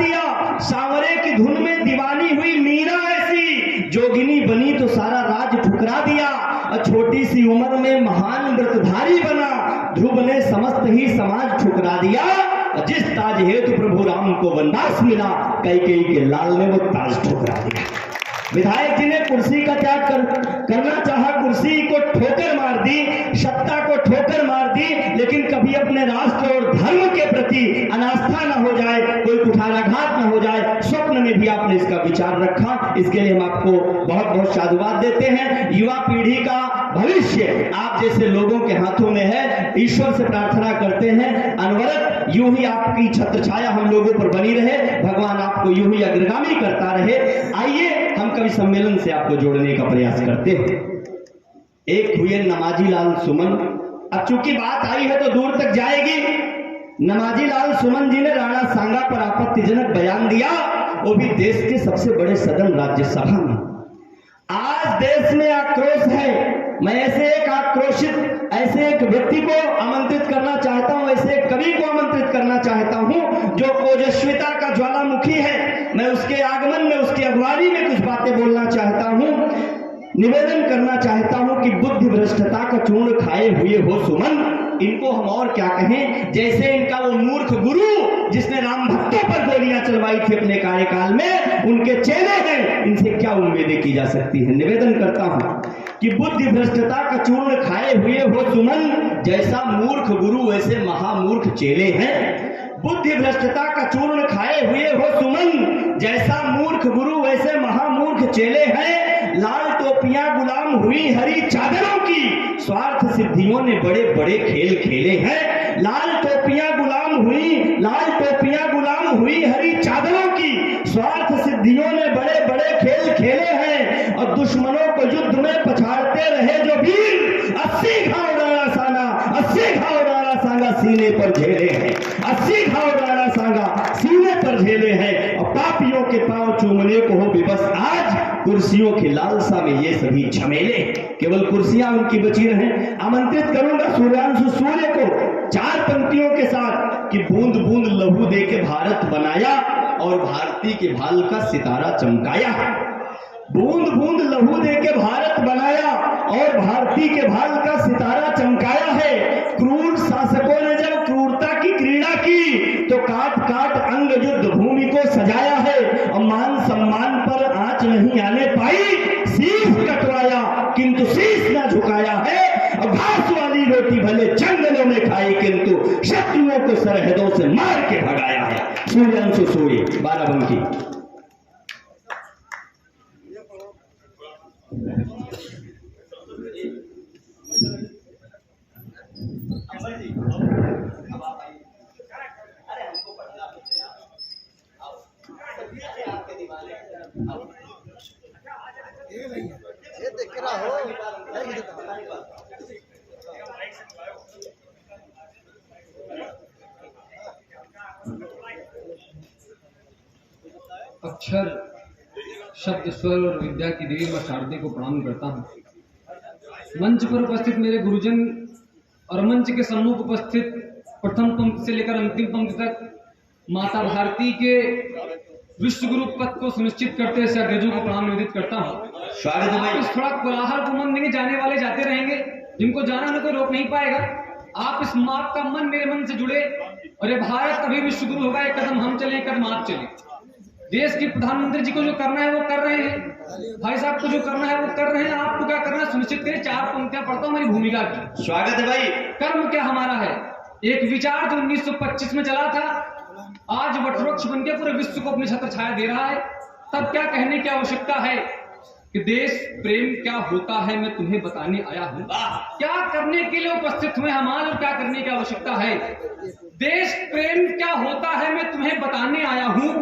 दिया। सांवरे की धुन में दीवानी हुई मीरा ऐसी, जोगिनी बनी तो सारा राज ठुकरा दिया। और छोटी सी उम्र में महान व्रतधारी बना, ध्रुव ने समस्त ही समाज ठुकरा दिया। और जिस ताज हेतु प्रभु राम को वनवास मिला, कैकेयी के लाल ने वो ताज ठुकरा दिया। विधायक जी ने कुर्सी का त्याग करना चाहा, कुर्सी को ठोकर मार दी, सत्ता को ठोकर मार दी, लेकिन कभी अपने राष्ट्र और धर्म के प्रति अनास्था न हो जाए, कोई कुठाराघात न हो जाए, स्वप्न में भी आपने इसका विचार रखा। इसके लिए हम आपको बहुत बहुत साधुवाद देते हैं। युवा पीढ़ी का भविष्य आप जैसे लोगों के हाथों में है। ईश्वर से प्रार्थना करते हैं अनवरत यूं ही आपकी छत्र छाया हम लोगों पर बनी रहे, भगवान आपको यूं ही अग्रगामी करता रहे। आइए हम कवि सम्मेलन से आपको जोड़ने का प्रयास करते हैं। एक हुए नमाजी लाल सुमन। अब चूंकि बात आई है तो दूर तक जाएगी। नमाजी लाल सुमन जी ने राणा सांगा पर आपत्तिजनक बयान दिया, वो भी देश के सबसे बड़े सदन राज्यसभा में। आज देश में आक्रोश है। मैं ऐसे एक आक्रोशित, ऐसे एक व्यक्ति को आमंत्रित करना चाहता हूं, ऐसे एक कवि को आमंत्रित करना चाहता हूं जो ओजस्विता का ज्वालामुखी है। मैं उसके आगमन में, उसकी अगुवाई में कुछ बातें बोलना चाहता हूं, निवेदन करना चाहता हूं कि बुद्धि भ्रष्टता का चूर्ण खाए हुए हो सुमन। इनको हम और क्या कहें, जैसे इनका वो मूर्ख गुरु जिसने राम भक्तों पर गोलियां चलवाई थी अपने कार्यकाल में, उनके चेले हैं। इनसे क्या उम्मीदें की जा सकती है। निवेदन करता हूं कि बुद्धि भ्रष्टता का चूर्ण खाए हुए हो सुमन, जैसा मूर्ख गुरु वैसे महामूर्ख चेले हैं। बुद्धि भ्रष्टता का चूर्ण खाए हुए हो सुमन, जैसा मूर्ख गुरु वैसे महामूर्ख चेले हैं। लाल टोपियां गुलाम हुई हरी चादरों की, स्वार्थ सिद्धियों ने बड़े बड़े खेल खेले हैं। लाल टोपियां गुलाम हुई हरी चादरों की, स्वार्थ सिद्धियों ने बड़े बड़े खेल खेले हैं। और दुश्मनों को युद्ध में पछाड़ते रहे जो वीर, 80 घाव राणा सांगा सीने पर झेले हैं। 80 घाव राणा सांगा सीने पर झेले हैं। और पापियों के पांव चूमने को हो विवश आज, कुर्सियों की लालसा में ये सभी झमेले, केवल कुर्सियां उनकी बची रहें। आमंत्रित करूंगा सूर्यांशु सूर्य को 4 पंक्तियों के साथ कि बूंद बूंद लहू दे के भारत बनाया और भारती के भाल का सितारा चमकाया। बूंद बूंद लहू दे के भारत बनाया और भारती के भाल का सितारा चमकाया है। क्रूर शासकों ने जब क्रूरता की क्रीड़ा की तो काट काट अंग युद्ध भूमि को सजाया है। और मान सम्मान पर आंच नहीं आने पाई, शीश कटवाया किंतु शीश न झुकाया है। और घास वाली रोटी भले जंगलों में खाई किंतु शत्रुओं को सरहदों से मार के भगाया है। सूर्यांशु सूर्य, बाराबंकी। अक्षर, शब्द, स्वर और विद्या की देवी मां शारदे को प्रणाम करता हूँ। मंच पर उपस्थित मेरे गुरुजन और मंच के सम्मुख उपस्थित प्रथम पंक्ति से लेकर अंतिम पंक्ति तक माता भारती के विश्व गुरु पद को सुनिश्चित करते हुए अग्रजों को प्रणाम निवेदित करता हूँ। स्वागत है। इस थोड़ा कोलाहल को मन देंगे, जाने वाले जाते रहेंगे, जिनको जाना उन्हें कोई रोक नहीं पाएगा। आप इस माँ का मन मेरे मन से जुड़े और ये भारत अभी विश्व गुरु होगा। एक कदम हम चले, एक कदम आप चले। देश के प्रधानमंत्री जी को जो करना है वो कर रहे हैं, भाई साहब को जो करना है वो कर रहे हैं। आपको क्या करना है सुनिश्चित करें। 4 पंक्तियां पढ़ता हूं हमारी भूमिका की। स्वागत है भाई। कर्म क्या हमारा है, एक विचार जो 1925 में चला था, आज वटवृक्ष बनकर पूरे विश्व को अपनी छत्र छाया दे रहा है। तब क्या कहने की आवश्यकता है कि देश प्रेम क्या होता है मैं तुम्हें बताने आया हूं। क्या करने के लिए उपस्थित हुए हम आज और क्या करने की आवश्यकता है। देश प्रेम क्या होता है मैं तुम्हें बताने आया हूं।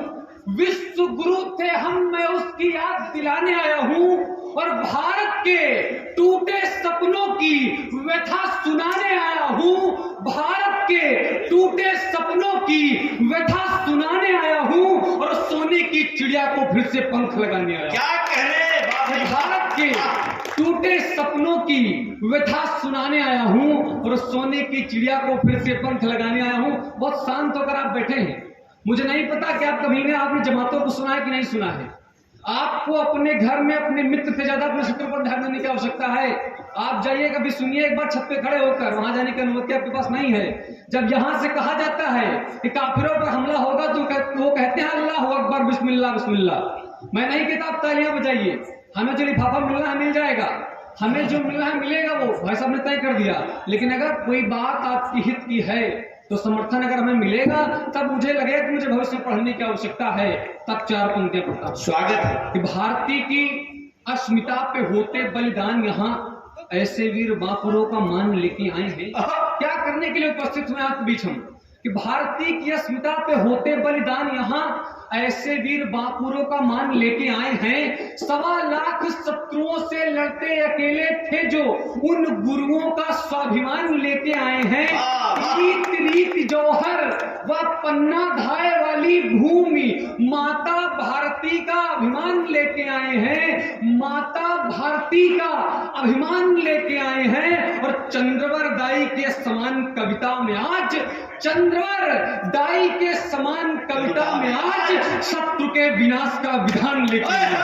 विश्व गुरु थे हम, मैं उसकी याद दिलाने आया हूं। और भारत के टूटे सपनों की व्यथा सुनाने आया हूं। भारत के टूटे सपनों की व्यथा सुनाने आया हूं और सोने की चिड़िया को फिर से पंख लगाने आया। क्या कह रहे हैं? भारत के टूटे सपनों की व्यथा सुनाने आया हूं और सोने की चिड़िया को फिर से पंख लगाने आया हूं। बहुत शांत होकर आप बैठे हैं, मुझे नहीं पता कि आप कभी ने आपने जमातों को सुना है कि नहीं सुना है। आपको अपने घर में अपने मित्र से ज्यादा अपने शत्रु पर ध्यान देने की आवश्यकता है। आप जाइए, कभी सुनिए एक बार छत पे खड़े होकर, वहां जाने की अनुमति आपके पास नहीं है। जब यहां से कहा जाता है कि काफिरों पर हमला होगा तो वो कहते हैं अल्लाह अकबर बिस्मिल्लाह बिस्मिल्लाह। मैं नहीं कहता आप तालियां बजाइए, हमें जो लिफाफा मिलना है मिल जाएगा, हमें जो मिलना है मिलेगा, वो भाई साहब ने तय कर दिया। लेकिन अगर कोई बात आपकी हित की है तो समर्थन अगर हमें मिलेगा तब मुझे लगेगा कि मुझे भविष्य में पढ़ने की आवश्यकता है, तब 4 पंक्तियां पढ़ता हूं। स्वागत है कि भारती की अस्मिता पे होते बलिदान, यहाँ ऐसे वीर बापुरों का मान लेके आए हैं। क्या करने के लिए उपस्थित हुए आपके बीच हम? कि भारती की अस्मिता पे होते बलिदान, यहाँ ऐसे वीर बापुरों का मान लेके आए हैं। 1.25 लाख शत्रुओं से लड़ते अकेले थे जो उन गुरुओं का स्वाभिमान लेके आए हैं। रीत रीत जौहर व पन्ना धाय वाली भूमि माता भारती का अभिमान लेके आए हैं। माता भारती का अभिमान लेके आए हैं। और चंद्रवर दाई के समान कविता में आज, चंद्रवर दाई के समान कविता में आज शत्रु के विनाश का विधान लेके आए हैं।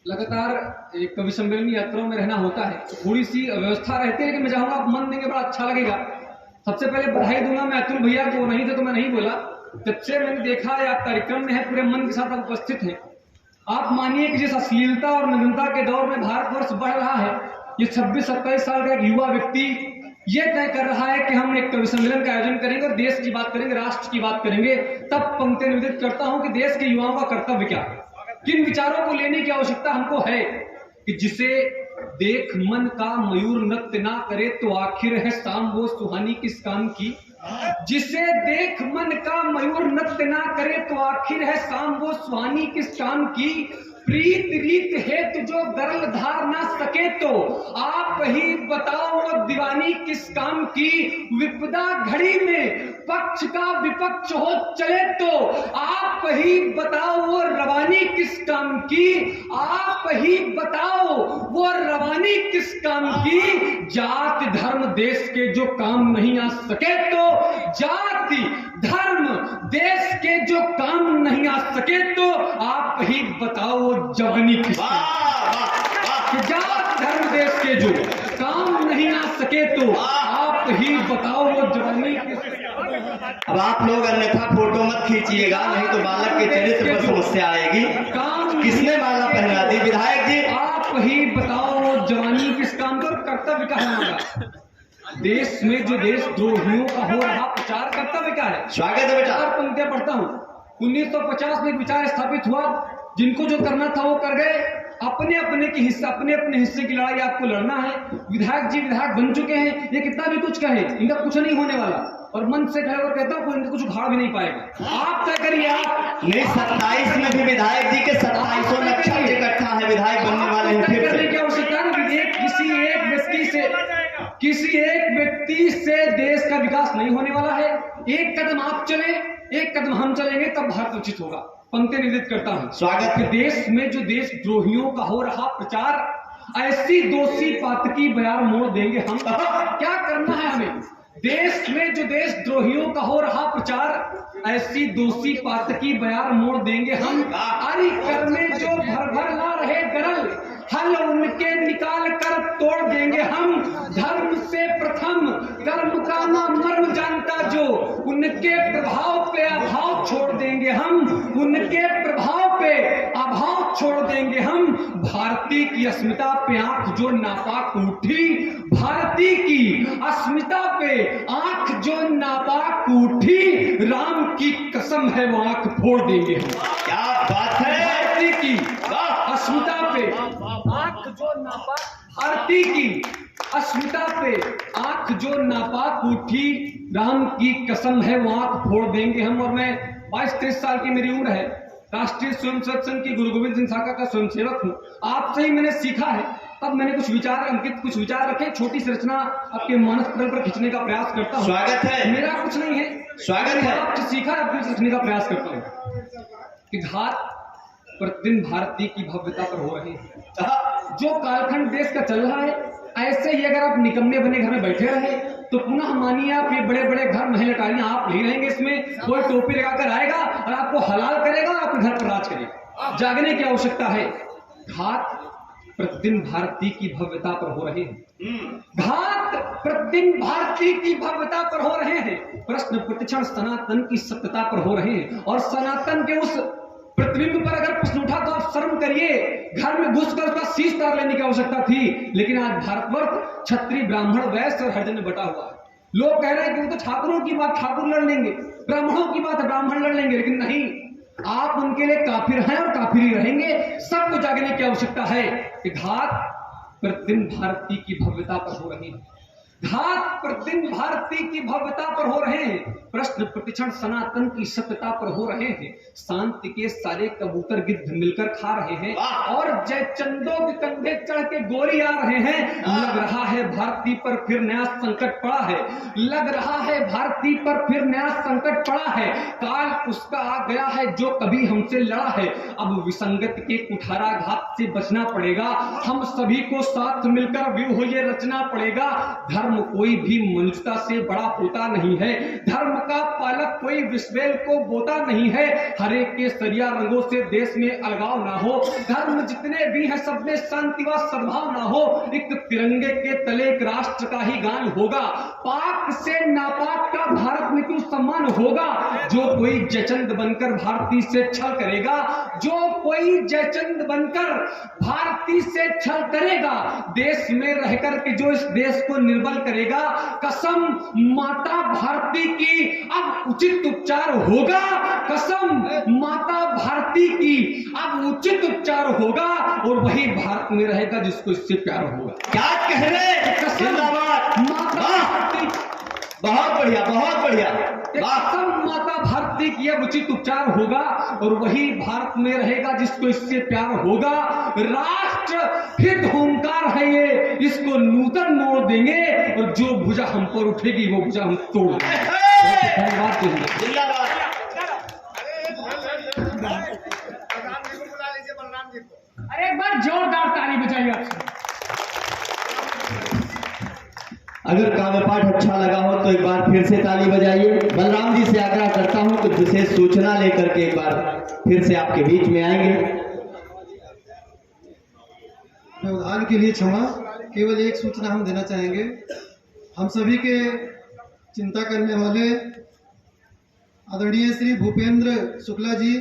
लगातार एक कवि सम्मेलन यात्राओं में रहना होता है, थोड़ी सी व्यवस्था रहती है, लेकिन मैं चाहूंगा आप मन देंगे बड़ा अच्छा लगेगा। सबसे पहले बधाई दूंगा मैं अतुल भैया को, नहीं थे तो मैं नहीं बोला। जब से मैंने देखा है आप कार्यक्रम में है, पूरे मन के साथ आप उपस्थित हैं। आप मानिए कि जिस अश्लीलता और नग्नता के दौर में भारतवर्ष बढ़ रहा है, ये 26-27 साल का एक युवा व्यक्ति ये तय कर रहा है कि हम एक कवि सम्मेलन का आयोजन करेंगे और देश की बात करेंगे, राष्ट्र की बात करेंगे। तब पंक्ति निवेदित करता हूं कि देश के युवाओं का कर्तव्य क्या, किन विचारों को लेने की आवश्यकता हमको है। कि जिसे देख मन का मयूर नृत्य ना करे तो आखिर है शाम वो सुहानी किस काम की। जिसे देख मन का मयूर नृत्य ना करे तो आखिर है शाम वो सुहानी किस काम की। प्रीत रीत हेतु जो गरल धार ना सके तो आप ही बताओ वो दीवानी किस काम की। विपदा घड़ी में पक्ष का विपक्ष हो चले तो आप ही बताओ वो रवानी किस काम की। आप ही बताओ वो रवानी किस काम की। जाति धर्म देश के जो काम नहीं आ सके तो, जाति धर्म देश के जो काम नहीं आ सके तो आप ही बताओ जवनी किस। जात धर्म देश के जो काम नहीं आ सके तो आप ही बताओ वो जवानी किस। अब आप लोग अन्यथा फोटो मत खींचिएगा, नहीं तो बालक के चरित्र पर समस्या आएगी। किसने माला पहना दी? विधायक जी आप ही बताओ वो जवानी किस काम का। कर्तव्य क्या है हमारा देश में? जो देशद्रोहियों का हो रहा प्रचार, कर्तव्य क्या है? स्वागत है बेटा। पंक्तियां पढ़ता हूं। 1950 में एक विचार स्थापित हुआ, जिनको जो करना था वो कर गए। अपने अपने हिस्से की लड़ाई आपको लड़ना है। विधायक जी विधायक बन चुके हैं, ये कितना भी कुछ कहे इनका कुछ नहीं होने वाला। और मन से कहे और कहता हूं कोई इनका कुछ उखाड़ भी नहीं पाएगा। आप तय करिए। आप नहीं, 27 में भी विधायक जी के 2700 नक्शा इकट्ठा है, विधायक बनने वाले हैं। फिर करने की आवश्यकता नहीं। किसी एक व्यक्ति से देश का विकास नहीं होने वाला है। एक कदम आप चले, एक कदम हम चलेंगे, तब भारत उचित होगा। पंक्ति निर्दित करता हूं। स्वागत है। देश में जो देशद्रोहियों का हो रहा प्रचार, ऐसी दोषी पातकी बयार मोड़ देंगे हम। क्या करना है हमें? देश में जो देशद्रोहियों का हो रहा प्रचार, ऐसी दोषी पातकी बयार मोड़ देंगे हम। आरी कर में जो भर भर ला रहे गरल, हल उनके निकाल कर तोड़ देंगे हम। धर्म से प्रथम कर्म का ना मर्म जानता जो, उनके प्रभाव पे अभाव छोड़ देंगे हम। उनके प्रभाव पे अभाव छोड़ देंगे हम। भारती की अस्मिता पे आंख जो नापाक उठी, भारती की अस्मिता पे आंख जो नापाक उठी, राम की कसम है वो आंख फोड़ देंगे हम। क्या बात है? भारती की अस्मिता पे आंख जो नापाक, भारती की अस्मिता पे आंख जो नापाक उठी, राम की कसम है वो आंख फोड़ देंगे हम। और मैं 22-23 साल की मेरी उम्र है, राष्ट्रीय स्वयंसेवक संघ की गुरु गोविंद सिंह शाखा का स्वयंसेवक हूँ। आपसे ही मैंने सीखा है, तब मैंने कुछ विचार रखे, छोटी सी रचना आपके मानस पटल पर खींचने का प्रयास करता हूँ। स्वागत है। मेरा कुछ नहीं है, स्वागत है। आपसे सीखा, आपसे लिखने का प्रयास करता हूँ। कि घात प्रतिदिन भारतीय की भव्यता पर हो रहे हैं। जो कालखंड देश का चल रहा है, ऐसे ही अगर आप निकम्मे बने घर में बैठे रहे तो पुनः मानिए आप ये बड़े बड़े घर महल अटारियां आप नहीं रहेंगे, इसमें कोई टोपी लगाकर आएगा और आपको हलाल करेगा और आपके घर पर राज करेगा। जागने की आवश्यकता है। घात प्रतिदिन भारतीय की भव्यता पर हो रहे हैं। घात प्रतिदिन भारतीय की भव्यता पर हो रहे हैं। प्रश्न प्रतिक्षण सनातन की सत्यता पर हो रहे हैं। और सनातन के उस प्रतिबिंब पर अगर प्रश्न उठा तो आप शर्म करिए, घर में घुसकर उसका शीश तार लेने की आवश्यकता थी। लेकिन आज भारतवर्ष क्षत्रिय ब्राह्मण वैश्य और हरिजन में बटा हुआ है। लोग कह रहे हैं कि वो तो ठाकुरों की बात ठाकुर लड़ लेंगे, ब्राह्मणों की बात ब्राह्मण लड़ लेंगे, लेकिन नहीं, आप उनके लिए काफिर हैं और काफिर ही रहेंगे। सबको जागने की आवश्यकता है कि घात प्रतिदिन भारतीय की भव्यता पर हो रही है। घात प्रतिदिन भारतीय की भव्यता पर हो रहे हैं। प्रश्न प्रतिक्षण सनातन की सत्यता पर हो रहे हैं। शांति के सारे कबूतर गिद्ध मिलकर खा रहे हैं और जयचंदों के कंधे चढ़ के गोरी आ रहे हैं। लग रहा है भारतीय पर फिर नया संकट पड़ा है। लग रहा है भारतीय पर फिर नया संकट पड़ा है। काल उसका आ गया है जो कभी हमसे लड़ा है। अब विसंगत के कुठाराघात से बचना पड़ेगा। हम सभी को साथ मिलकर व्यूह ये रचना पड़ेगा। धर्म कोई भी मनुष्यता से बड़ा होता नहीं है। धर्म का पालक कोई विश्वेल को बोता नहीं है। हरे के सरिया रंगों से देश में अलगाव ना हो। धर्म जितने भी हैं सब में शांति व सद्भाव ना हो। एक तिरंगे के तले एक राष्ट्र का ही गान होगा। पाक से नापाक का भारत में क्यों सम्मान होगा। जो कोई जयचंद बनकर भारतीय से छल करेगा, जो कोई जयचंद बनकर भारतीय से छल करेगा, देश में रहकर के जो इस देश को निर्बल करेगा, कसम माता भारती की अब उचित उपचार होगा। कसम माता भारती की अब उचित उपचार होगा और वही भारत में रहेगा जिसको इससे प्यार होगा। क्या कह रहे? जिंदाबाद माता भारती। बहुत बढ़िया, बहुत बढ़िया। कसम माता भारती की अब उचित उपचार होगा और वही भारत में रहेगा जिसको इससे प्यार होगा। राष्ट्र हित होमकार है ये, इसको नूतन मोड़ देंगे और जो भुजा हम पर उठेगी वो भुजा हम तोड़ देंगे। धन्यवाद। जिंदाबाद। अरे एक बार जोरदार ताली बजाइए आप। अगर काव्य पाठ अच्छा लगा हो तो एक बार फिर से ताली बजाइए। बलराम जी से आग्रह करता हूं कि विशेष सूचना लेकर के एक बार फिर से आपके बीच में आएंगे। व्यवधान के लिए क्षमा। केवल एक सूचना हम देना चाहेंगे। हम सभी के चिंता करने वाले आदरणीय श्री भूपेंद्र शुक्ला जी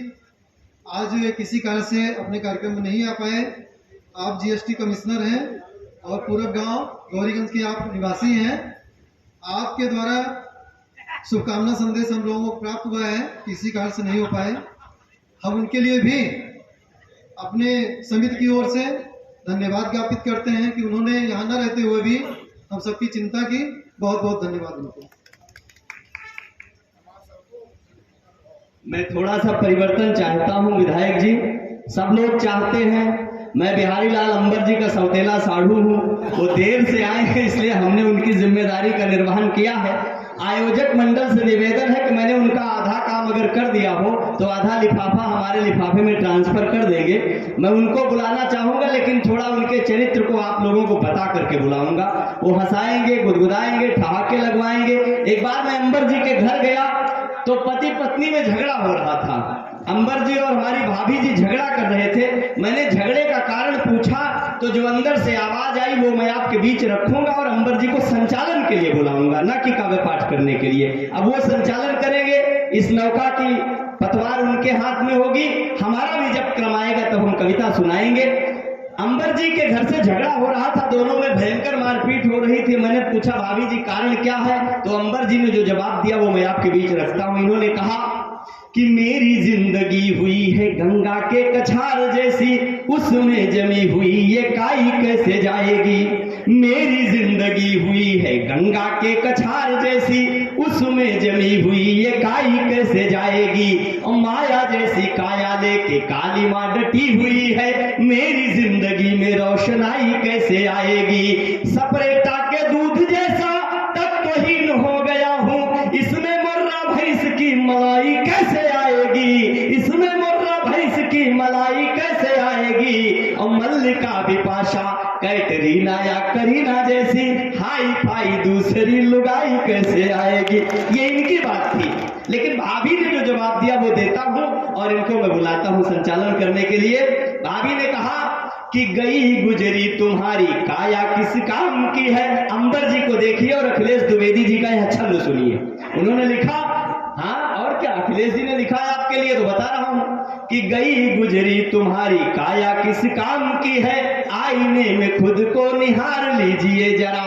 आज किसी कारण से अपने कार्यक्रम में नहीं आ पाए। आप जीएसटी कमिश्नर हैं और पूरब गांव गौरीगंज के आप निवासी हैं। आपके द्वारा शुभकामना संदेश हम लोगों को प्राप्त हुआ है, किसी कारण से नहीं हो पाए। हम उनके लिए भी अपने समिति की ओर से धन्यवाद ज्ञापित करते हैं कि उन्होंने यहाँ न रहते हुए भी हम सबकी चिंता की। बहुत बहुत धन्यवाद उनको। मैं थोड़ा सा परिवर्तन चाहता हूं विधायक जी। सब लोग चाहते हैं, मैं बिहारी लाल अंबर जी का सौतेला साढ़ू हूँ, वो देर से आए हैं इसलिए हमने उनकी जिम्मेदारी का निर्वहन किया है। आयोजक मंडल से निवेदन है कि मैंने उनका आधा काम अगर कर दिया हो तो आधा लिफाफा हमारे लिफाफे में ट्रांसफर कर देंगे। मैं उनको बुलाना चाहूंगा लेकिन थोड़ा उनके चरित्र को आप लोगों को बता करके बुलाऊंगा। वो हंसाएंगे, गुदगुदाएंगे, ठहाके लगवाएंगे। एक बार मैं अंबर जी के घर गया तो पति पत्नी में झगड़ा हो रहा था। अंबर जी और हमारी भाभी जी झगड़ा कर रहे थे। मैंने झगड़े का कारण पूछा तो जो अंदर से आवाज आई वो मैं आपके बीच रखूंगा और अंबर जी को संचालन के लिए बुलाऊंगा, ना कि काव्य पाठ करने के लिए। अब वो संचालन करेंगे, इस नौका की पतवार उनके हाथ में होगी। हमारा भी जब क्रम आएगा तब हम कविता सुनाएंगे। अंबर जी के घर से झगड़ा हो रहा था, दोनों में भयंकर मारपीट हो रही थी। मैंने पूछा भाभी जी कारण क्या है, तो अंबर जी ने जो जवाब दिया वो मैं आपके बीच रखता हूं। इन्होंने कहा कि मेरी जिंदगी हुई है गंगा के कछार जैसी, उसमें जमी हुई ये काई कैसे जाएगी। मेरी जिंदगी हुई है गंगा के कछार जैसी, उसमें जमी हुई ये काई कैसे जाएगी। और माया जैसी काया लेके काली माँ डटी हुई है, मेरी जिंदगी में रोशनाई कैसे आएगी। सपरेटा के दूध जैसा तत्वहीन हो गया हूँ, इसमें मुर्रा भैंस की मलाई कैसे आएगी। इसमें मुर्रा भैंस की मलाई बिपाशा, कैटरीना या करीना जैसी हाई फाई दूसरी लुगाई कैसे आएगी। ये इनकी बात थी, लेकिन भाभी ने जो जवाब दिया वो देता हूं और इनको मैं बुलाता हूं संचालन करने के लिए। भाभी ने कहा कि गई गुजरी तुम्हारी काया किस काम की है। अंबर जी को देखिए और अखिलेश द्विवेदी जी का यह छंद सुनिए। उन्होंने लिखा, हाँ और क्या, अखिलेश जी ने लिखा है आपके लिए तो बता रहा हूं कि गई गुजरी तुम्हारी काया किस काम की है, आईने में खुद को निहार लीजिए जरा।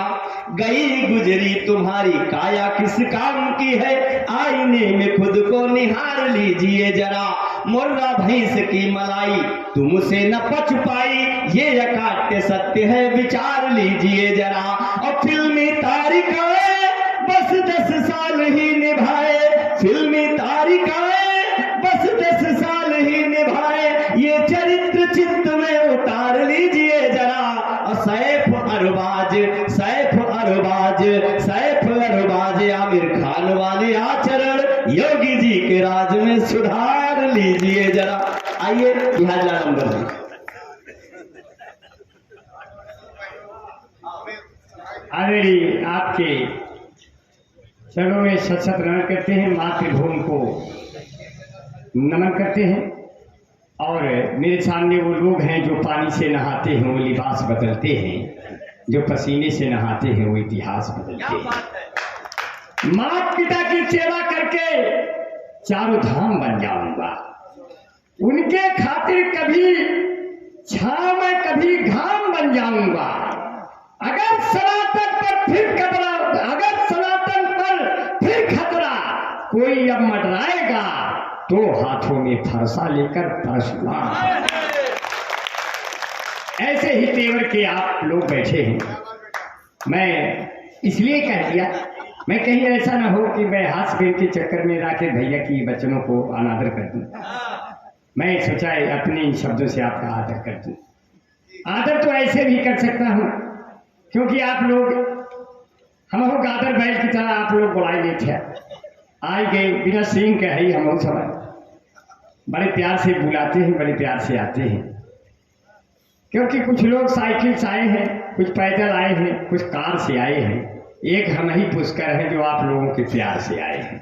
गई गुजरी तुम्हारी काया किस काम की है, आईने में खुद को निहार लीजिए जरा। मुर्रा भैंस की मलाई तुमसे न पच पाई, ये अकाट्य सत्य है विचार लीजिए जरा। और फिल्मी तारिकाएं बस 10 साल ही निभाए, फिल्मी तारिकाएं बस 10 साल ही निभाए, ये चरित्र चित्त में उतार लीजिए जरा। और सैफ अरबाज, सैफ अरबाज, सैफ अरबाज आमिर खान वाले आचरण योगी जी के राज में सुधार लीजिए जरा। आइए लिहाजा नंबर आदरणीय आपके चरणों में सत सत नमन करते हैं, मातृभूमि को नमन करते हैं। और मेरे सामने वो लोग हैं जो पानी से नहाते हैं वो लिबास बदलते हैं, जो पसीने से नहाते हैं वो इतिहास बदलते हैं। माता पिता की सेवा करके चारों धाम बन जाऊंगा, उनके खातिर कभी छांव में कभी घाम बन जाऊंगा। अगर सनातन पर फिर खतरा, अगर सनातन पर फिर खतरा कोई अब मंडराएगा तो हाथों में फरसा लेकर परसना। ऐसे ही तेवर के आप लोग बैठे हैं। मैं इसलिए कह दिया, मैं कहीं ऐसा ना हो कि मैं हाथ फेर के चक्कर में राकेश भैया की वचनों को अनादर कर दूं। मैं सोचा अपने इन शब्दों से आपका आदर कर दूं। आदर तो ऐसे भी कर सकता हूं क्योंकि आप लोग हम हो गादर बैल की तरह आप लोग बुलाए नहीं थे, आए गए बिना सींग के ही हम सब बड़े प्यार से बुलाते हैं, बड़े प्यार से आते हैं। क्योंकि कुछ लोग साइकिल से आए हैं, कुछ पैदल आए हैं, कुछ कार से आए हैं, एक हम ही पुष्कर हैं जो आप लोगों के प्यार से आए हैं।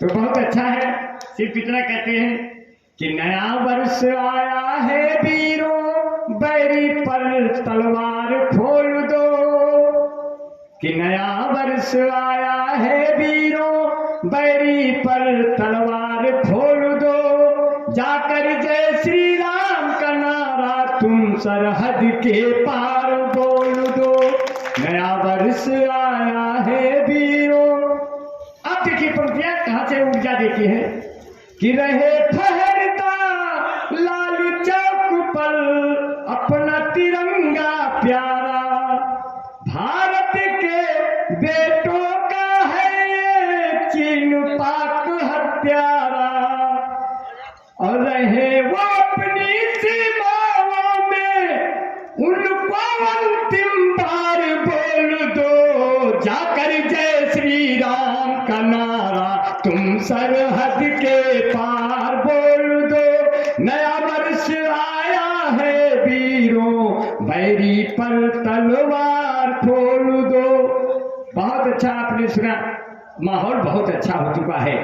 तो बहुत अच्छा है। सिर्फ इतना कहते हैं कि नया वर्ष आया है वीरों, बैरी पर तलवार खोल दो। कि नया वर्ष आया है वीरों, बैरी पर तलवार खोल दो। जाकर जय श्री राम का नारा तुम सरहद के पार बोल दो। नया वर्ष आया है वीरों। अब देखिए पंक्तियां कहां से ऊर्जा देती है कि रहे ठहरता लाल चौक पर अपना तिरंगा प्यारा, भारत के बेटों का है ये चीन पाक हत्यारा। और रहे वो अपनी सीमाओं में उनको अंतिम बार बोल दो। जाकर जय श्री राम का नारा तुम सरहद के पार बोल दो। नया वर्ष आया है वीरों, बैरी पर तलवार खोल दो। बहुत अच्छा आपने सुना, माहौल बहुत अच्छा हो चुका है।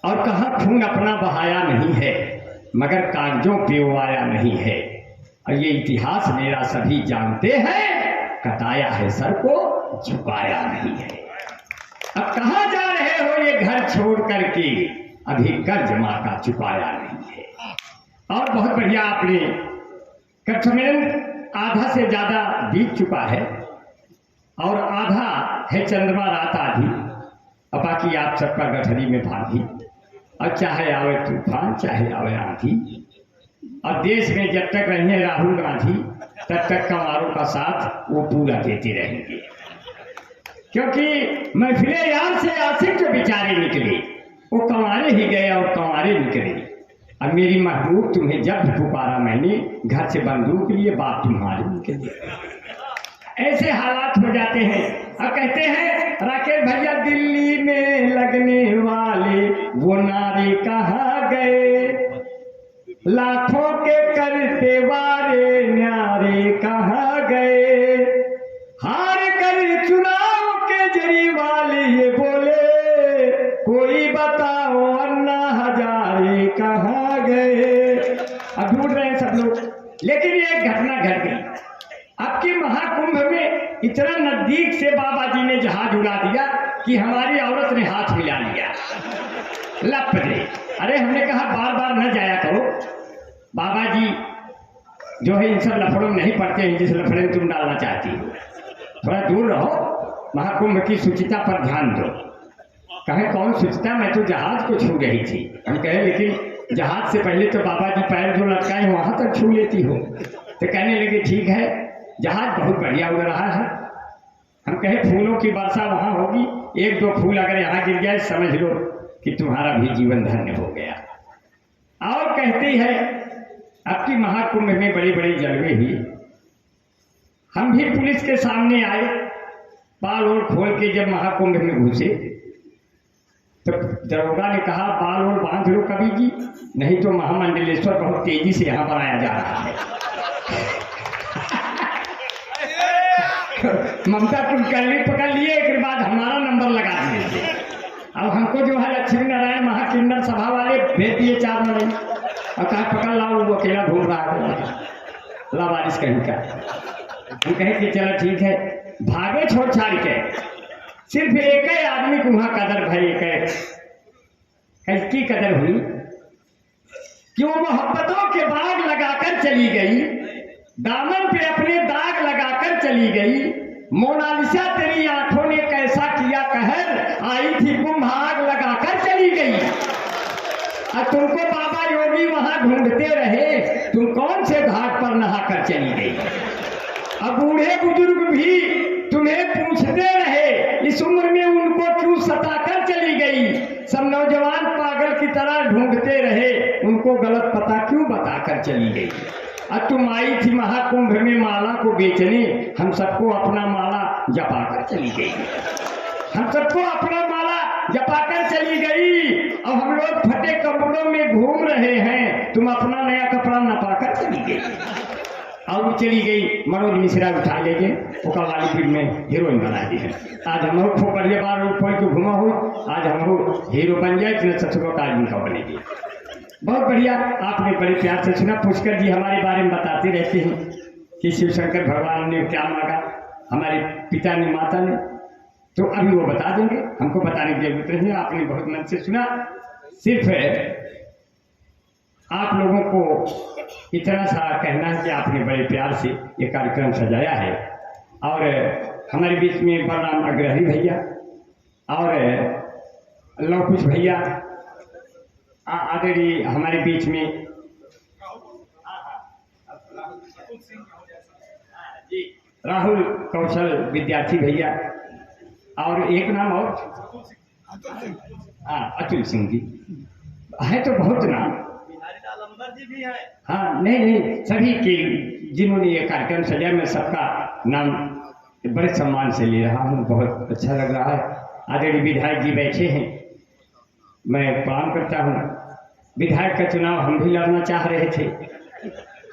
और कहा खून अपना बहाया नहीं है मगर कागजों पे वो आया नहीं है। और ये इतिहास मेरा सभी जानते हैं, कटाया है सर को झुकाया नहीं है। अब कहाँ जा रहे हो ये घर छोड़ करके, अभी कर्ज माँ का चुकाया नहीं है। और बहुत बढ़िया आपने कक्षमेन आधा से ज्यादा बीत चुका है और आधा है चंद्रमा रात आधी। अब बाकी आप सबका गठरी में भागी, और चाहे आवे तूफान चाहे आवे आंधी। और देश में जब तक रहेंगे राहुल गांधी तब तक कमारों का साथ वो पूरा देते रहेंगे। क्योंकि महफिले यार से आशिक जो बेचारे निकले वो कमारे ही गए और कमारे निकले। अब मेरी महबूब तुम्हें जब पुकारा मैंने, घर से बंदूक लिए बाप तुम्हारे निकले। ऐसे हालात हो जाते हैं। अब कहते हैं राकेश भैया दिल्ली में लगने वाले वो नारे कहाँ गए। लाखों के करते वारे न्यारे कहाँ गए, हार कर चुनाव के जरी वाले ये बोले, कोई बताओ अन्ना हजारे कहाँ गए। अब ढूंढ रहे हैं सब लोग, लेकिन ये एक घटना घट गई। अब की महाकुंभ में इतना नजदीक से बाबा जी ने जहाज उड़ा दिया कि हमारी औरत ने हाथ मिला लिया, लप दे। अरे हमने कहा बार बार न जाया करो, बाबा जी जो है इन सब लफड़ों में नहीं पड़ते हैं जिस लफड़े में तुम डालना चाहती हो, थोड़ा दूर रहो, महाकुंभ की शुचिता पर ध्यान दो। कहे कौन शुचिता, मैं तो जहाज को छू रही थी। हम कहे लेकिन जहाज से पहले तो बाबा जी पैर जो लटकाए वहां तक छू लेती हो। तो कहने लगे ठीक है, जहाज बहुत बढ़िया उड़ रहा है। हम कहे फूलों की वर्षा वहां होगी, एक दो फूल अगर यहाँ गिर जाए समझ लो कि तुम्हारा भी जीवन धन्य हो गया। और कहती है अब की महाकुंभ में बड़े बड़े जलवे हुए, हम भी पुलिस के सामने आए, बाल और खोल के जब महाकुंभ में घुसे तो दरोगा ने कहा बाल और बांध लो कवि जी, नहीं तो महामंडलेश्वर बहुत तेजी से यहाँ पर आया जा रहा है। ममता तुम कल्ली पकड़ लिए, एक बाद हमारा नंबर लगा दिए। अब हमको जो है लक्ष्मी नारायण महाकिन्नर सभा वाले भेज दिए 4 महीने और कहा पकड़ लाओ, वो अकेला घूम रहा है लावारिस कहीं का। हम कहे कि चलो ठीक है, भागे छोड़ छाड़ के, सिर्फ एक ही आदमी को वहां कदर भाई, की कदर हुई कि वो मोहब्बतों के बाग लगाकर चली गई, दामन पे अपने दाग लगाकर चली गई। मोनालिसा तेरी आंखों ने कैसा किया कहर, आई थी कुंभ आग लगाकर चली गई। और तुमको बाबा योगी वहां ढूंढते रहे, तुम कौन से घाट पर नहाकर चली गई। अब बूढ़े बुजुर्ग भी तुम्हें पूछते रहे, इस उम्र में उनको क्यों सताकर चली गई। सब नौजवान पागल की तरह ढूंढते रहे, उनको गलत पता क्यों बताकर चली गई। अब तुम आई थी महाकुंभ में माला को बेचने, हम सबको अपना माला जपाकर चली गई। हम सबको अपना माला जपाकर चली गई और हम लोग फटे कपड़ों में घूम रहे हैं, तुम अपना नया कपड़ा नपाकर चली गई। और वो चली गई, मनोज मिश्रा उठा लेके ओका वाली फिल्म में हीरोइन बना दी है। आज हम खोपड़िया बार खोल के घुमा हो, आज हम हीरो बन जाए तो ससुर का आदमी का बनेगी। बहुत बढ़िया, आपने बड़े प्यार से सुना। पुष्कर जी हमारे बारे में बताते रहते हैं कि शिव शंकर भगवान ने क्या मांगा, हमारे पिता ने माता ने, तो अभी वो बता देंगे, हमको बताने की जरूरत नहीं है। आपने बहुत मन से सुना, सिर्फ आप लोगों को इतना सा कहना है कि आपने बड़े प्यार से ये कार्यक्रम सजाया है। और हमारे बीच में बलराम अग्रही भैया और लवकुश भैया आदरणीय हमारे बीच में राहुल कौशल विद्यार्थी भैया, और एक नाम और अतुल सिंह जी है, तो बहुत नाम जी भी है। हाँ नहीं सभी के जिन्होंने ये कार्यक्रम सजाया, मैं सबका नाम बड़े सम्मान से ले रहा हूँ, बहुत अच्छा लग रहा है। आदरणीय विधायक जी बैठे हैं, मैं प्रणाम करता हूँ। विधायक का चुनाव हम भी लड़ना चाह रहे थे,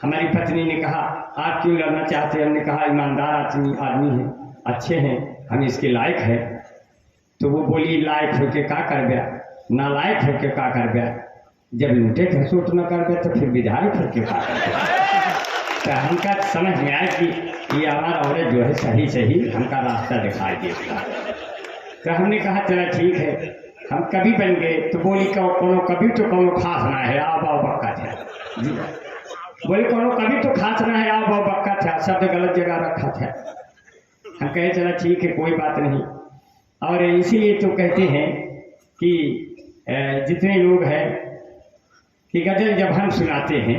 हमारी पत्नी ने कहा आप क्यों लड़ना चाहते, हमने कहा ईमानदार आदमी है, अच्छे हैं, हम इसके लायक है। तो वो बोली लायक होके का कर गया, नालायक होके का कर गया, जब लूटे खसूट न कर गए तो फिर विधायक होके का कर गया। तो हमका समझ में आया कि ये हमारा औरत जो है सही सही हमका रास्ता दिखाई देता। तो हमने कहा चला ठीक है, हम कभी बन गए। तो बोली कोनो कभी तो कोनो खास ना है, आओ बाओ बक्का था जी, बोले कोनो कभी तो खास ना है, आओ बाओ बक्का था, शब्द गलत जगह रखा था। हम कहे चला ठीक है कोई बात नहीं। और इसीलिए तो कहते हैं कि जितने लोग हैं कि गजल जब हम सुनाते हैं,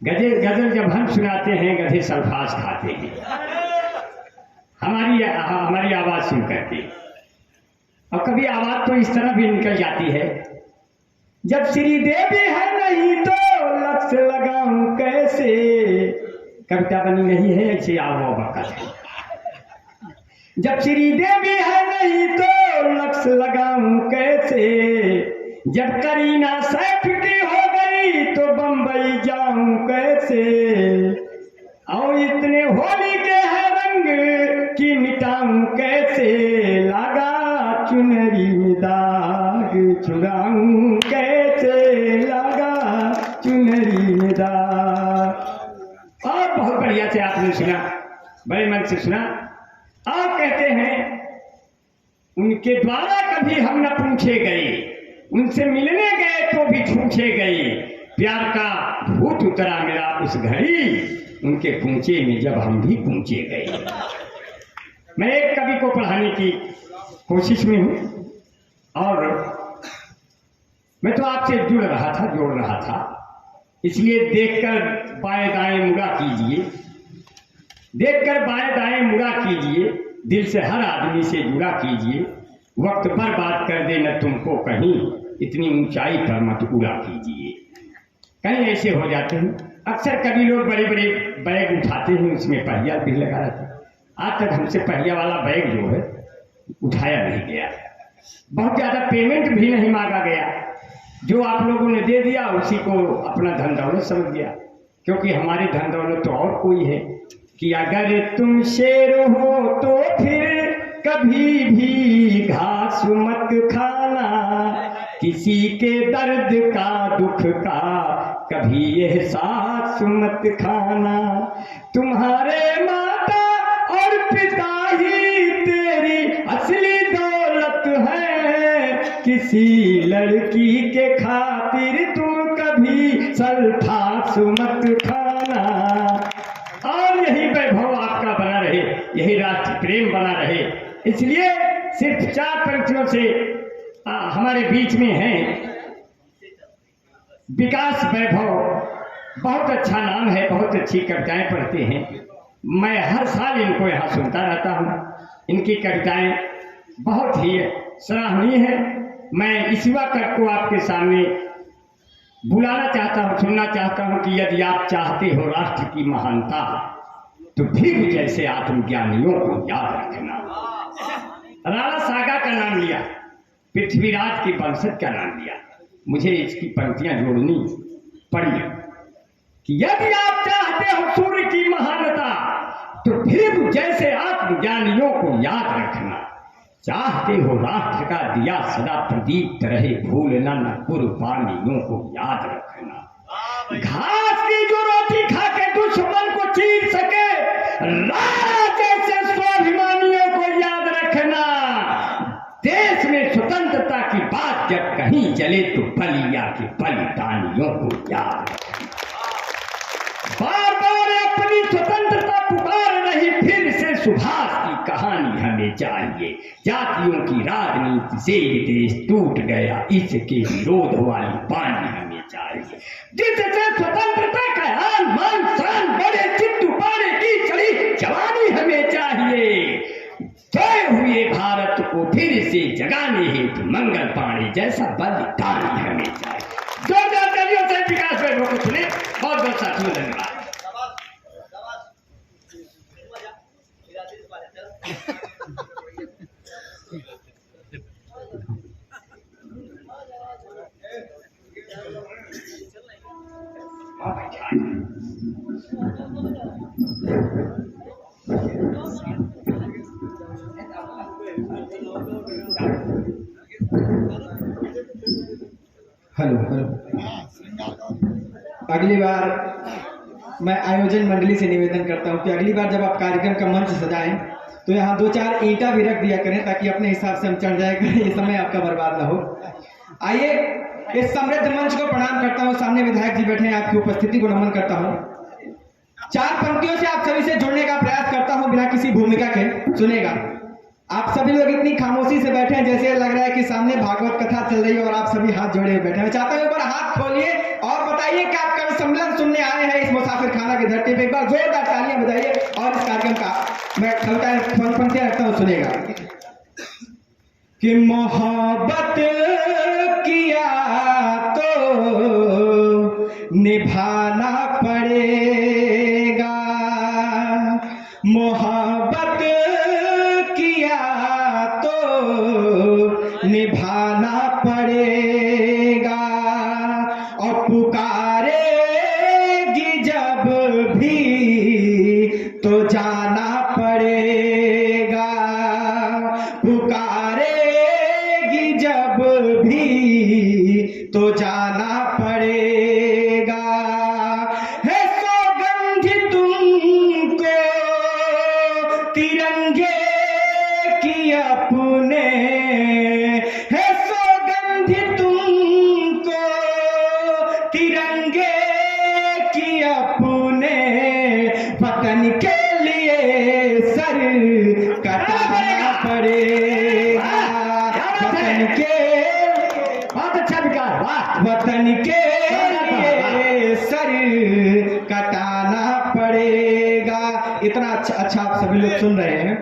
गजल जब हम सुनाते हैं गधे सल्फास खाते हैं, हमारी आवाज सुन करके। और कभी आवाज तो इस तरह भी निकल जाती है, जब श्री देवी है नहीं तो लक्ष्य लगाऊं कैसे, कविता बनी नहीं है ऐसे आओ बका। जब श्री देवी है नहीं तो लक्ष्य लगाऊं कैसे, जब करीना सैफ की होगा नहीं तो बम्बई जाऊं कैसे, और इतने होली के है रंग कि मिटाऊं कैसे, लगा चुनरी में दाग छुड़ाऊं कैसे, लगा चुनरी में दाग। और बहुत बढ़िया से आपने सुना, बड़े मन से सुना। आप कहते हैं उनके द्वारा कभी हम न पूछे गए, उनसे मिलने गए तो भी छूछे गए, प्यार का भूत उतरा मेरा उस घड़ी, उनके पूंछे में जब हम भी पूछे गए। मैं एक कवि को पढ़ाने की कोशिश में हूं, और मैं तो आपसे जुड़ रहा था, जोड़ रहा था, इसलिए देखकर बाएं दाएं मुड़ा कीजिए, देखकर बाएं दाएं मुड़ा कीजिए, दिल से हर आदमी से जुड़ा कीजिए, वक्त बर्बाद कर दे न तुमको कहीं, इतनी ऊंचाई पर मत उड़ा कीजिए। कहीं ऐसे हो जाते हैं, अक्सर कभी लोग बड़े बड़े बैग उठाते हैं, उसमें पहिया भी लगा रहता है। आज तक हमसे पहिया वाला बैग जो है उठाया नहीं गया, बहुत ज़्यादा पेमेंट भी नहीं मांगा गया, जो आप लोगों ने दे दिया उसी को अपना धन दौलत समझ गया, क्योंकि हमारी धन दौलत तो और कोई है कि अगर तुम शेर हो तो फिर कभी भी घास मत खाना, किसी के दर्द का दुख का कभी एहसास मत खाना, तुम्हारे माता और पिता ही तेरी असली दौलत है, किसी लड़की के खातिर तुम कभी सल्फास मत खाना। और यही वैभव आपका बना रहे, यही राष्ट्र प्रेम बना रहे, इसलिए सिर्फ 4 पंक्तियों से हमारे बीच में हैं विकास वैभव, बहुत अच्छा नाम है, बहुत अच्छी कविताएं पढ़ते हैं, मैं हर साल इनको यहाँ सुनता रहता हूँ, इनकी कविताएं बहुत ही सराहनीय है। मैं इस वक्त को आपके सामने बुलाना चाहता हूँ, सुनना चाहता हूँ कि यदि आप चाहते हो राष्ट्र की महानता तो फिर जैसे आत्मज्ञानियों को याद रखना। राणा सागा का नाम लिया, पृथ्वीराज के वंशज का नाम लिया, मुझे इसकी पंक्तियां जोड़नी पड़ी कि यदि आप चाहते हो सूर्य की महानता तो फिर जैसे आत्मज्ञानियों को याद रखना, चाहते हो राष्ट्र का दिया सदा प्रदीप्त रहे, भूलना न कुर्बानियों को याद रखना, घास की जो रोटी खा के दुश्मन को चीर सके, राज जैसे स्वाभिमानियों को याद रखना, देश में स्वतंत्रता की बात जब कहीं चले तो बलिया के बलिदानियों को याद रखना। बार बार अपनी स्वतंत्रता पुकार रही फिर से सुभाष की कहानी हमें चाहिए, जातियों की राजनीति से ये देश टूट गया, इसके विरोध वाली बानी हमें चाहिए, जिससे स्वतंत्रता का आन मान शान बड़े चित्तू पाने की चढ़ी जवानी हमें चाहिए, सोए हुए भारत को फिर से जगाने हेतु मंगल पाणे जैसा बलिदान हमें चाहिए। जोरदार तालियों से विकास वैभव को सुने। बहुत बहुत साथियों धन्यवाद। हेलो हेलो, अगली बार मैं आयोजन मंडली से निवेदन करता हूं कि अगली बार जब आप कार्यक्रम का मंच सजाएं तो यहाँ 2-4 ईंटा भी रख दिया करें ताकि अपने हिसाब से हम चढ़ जाया करें, ये समय आपका बर्बाद ना हो। आइए इस समृद्ध मंच को प्रणाम करता हूँ, सामने विधायक जी बैठे हैं, आपकी उपस्थिति को नमन करता हूँ। 4 पंक्तियों से आप सभी से जुड़ने का प्रयास करता हूँ बिना किसी भूमिका के। सुनेगा, आप सभी लोग इतनी खामोशी से बैठे हैं जैसे लग रहा है कि सामने भागवत कथा चल रही है और आप सभी हाथ जोड़े हुए बैठे हैं। मैं चाहता हूँ एक बार हाथ खोलिए और बताइए कि आप कवि सम्मेलन सुनने आए हैं इस मुसाफिर खाना की धरती पे। एक बार जोरदार तालियां बजाइए और इस कार्यक्रम का मैं पंक्तियां रखता हूँ, सुनेगा कि मोहब्बत किया तो निभाना पड़ेगा, मोहब्बत किया तो निभाना पड़ेगा, और पुकार तो जाना पड़ेगा, पुकारेगी जब भी तो जाना पड़ेगा। है सौगंध तुमको तिरंगे की अपने, है सौगंध तुमको तिरंगे की अपने, वतन के लिए सर कटाना पड़ेगा, वतन के, बहुत अच्छा विकास, वाह। वतन के लिए सर कटाना पड़ेगा। इतना अच्छा आप सभी लोग सुन रहे हैं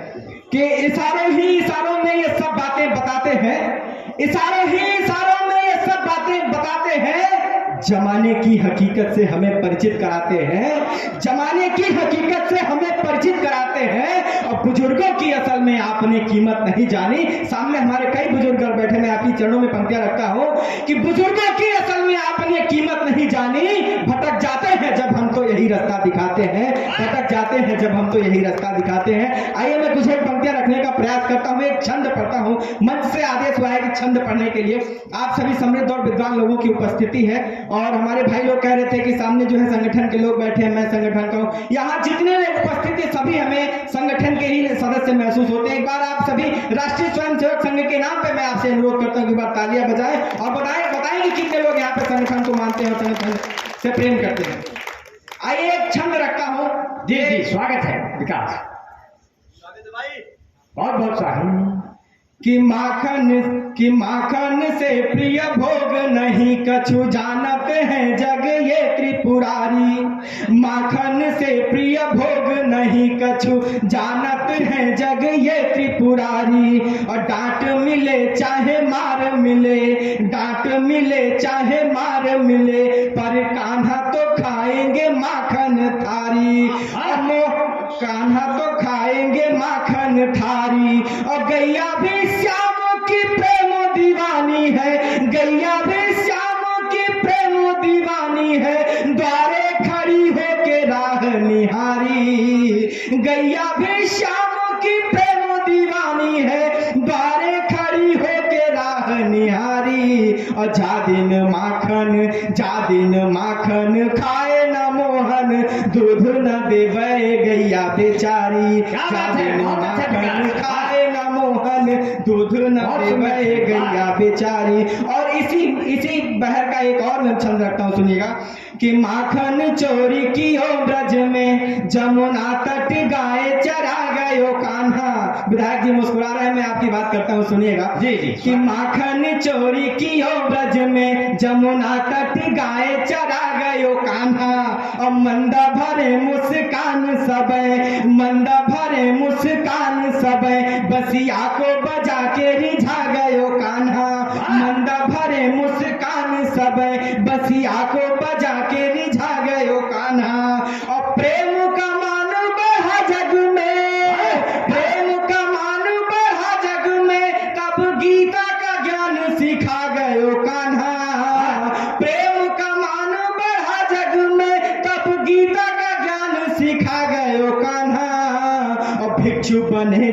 कि इशारों ही इशारों में ये सब बातें बताते हैं, इशारों ही इशारों में ये सब बातें बताते हैं, जमाने की हकीकत से हमें परिचित कराते हैं, जमाने की हकीकत से हमें परिचित कराते हैं। और बुजुर्गों की असल में आपने कीमत नहीं जानी। सामने हमारे कई बुजुर्ग बैठे, मैं आपकी चरणों में पंक्तियां रखता हूं कि बुजुर्गों की असल में आपने कीमत नहीं जानी। भटक जाते हैं जब हम तो यही रास्ता दिखाते हैं, भटक जाते हैं जब हम तो यही रास्ता दिखाते हैं। आइए मैं कुछ एक पंक्तियां रखने का प्रयास करता हूं, एक छंद पढ़ता हूं। मंच से आदेश हुआ है कि छंद पढ़ने के लिए आप सभी समृद्ध और विद्वान लोगों की उपस्थिति है। और हमारे भाई लोग कह रहे थे कि सामने जो है संगठन के लोग बैठे हैं, मैं संगठन का हूं। यहाँ जितने लोग उपस्थित है सभी हमें संगठन के ही सदस्य महसूस होते हैं। एक बार आप सभी राष्ट्रीय स्वयंसेवक संघ के नाम पे मैं आपसे अनुरोध करता हूं कि बार तालियां बजाएं और बताएंगे कितने लोग यहाँ पे संगठन को मानते हैं और संगठन से प्रेम करते हैं। आइए एक छंद रखता हूं। जी जी, स्वागत है विकास, बहुत बहुत स्वागत। कि माखन से प्रिय भोग नहीं कछु जानते हैं जग ये त्रिपुरारी, माखन से प्रिय भोग नहीं कछु जानते हैं जग ये त्रिपुरारी। और डांट मिले चाहे मार मिले, डांट मिले चाहे मार मिले, पर कान्हा तो खाएंगे माखन थारी, कान्हा तो खाएंगे माखन थारी। और गैया भी श्याम की प्रेम दीवानी है, गैया भी श्याम की प्रेम दीवानी है, द्वारे खड़ी होके राह निहारी। गैया भी श्याम की प्रेम दीवानी है, द्वारे खड़ी होके राह निहारी। और जादिन माखन खाए न मोहन, दूध न देवे गैया बेचारी। जादिन माखन खाए न मोहन, दूध न देवे गैया बेचारी। और इसी बहर का एक और मैं छंद रखता हूँ, सुनिएगा कि माखन चोरी की हो ब्रज में, जमुना तट गाय चरा गयो कान्हा। विधायक जी मुस्कुरा रहे हैं, मैं आपकी बात करता हूँ, सुनिएगा जी जी। कि माखन चोरी की हो ब्रज में, जमुना तट गाय चरा गयो कान्हा। और मंदा भरे मुस्कान सबे, मंदा भरे मुस्कान सबे, बसिया को बजा के रिझा गयो कान्हा। मंदा भरे मुस्कान सबे, बसिया को बजा के रिझा गयो कान्हा। और प्रेम का मान बढ़ा जग में, प्रेम का मान बढ़ा जग में, तब गीता का ज्ञान सिखा गयो कान्हा। प्रेम का मान बढ़ा जग में, तब गीता का ज्ञान सिखा गयो कान्हा। और भिक्षु बने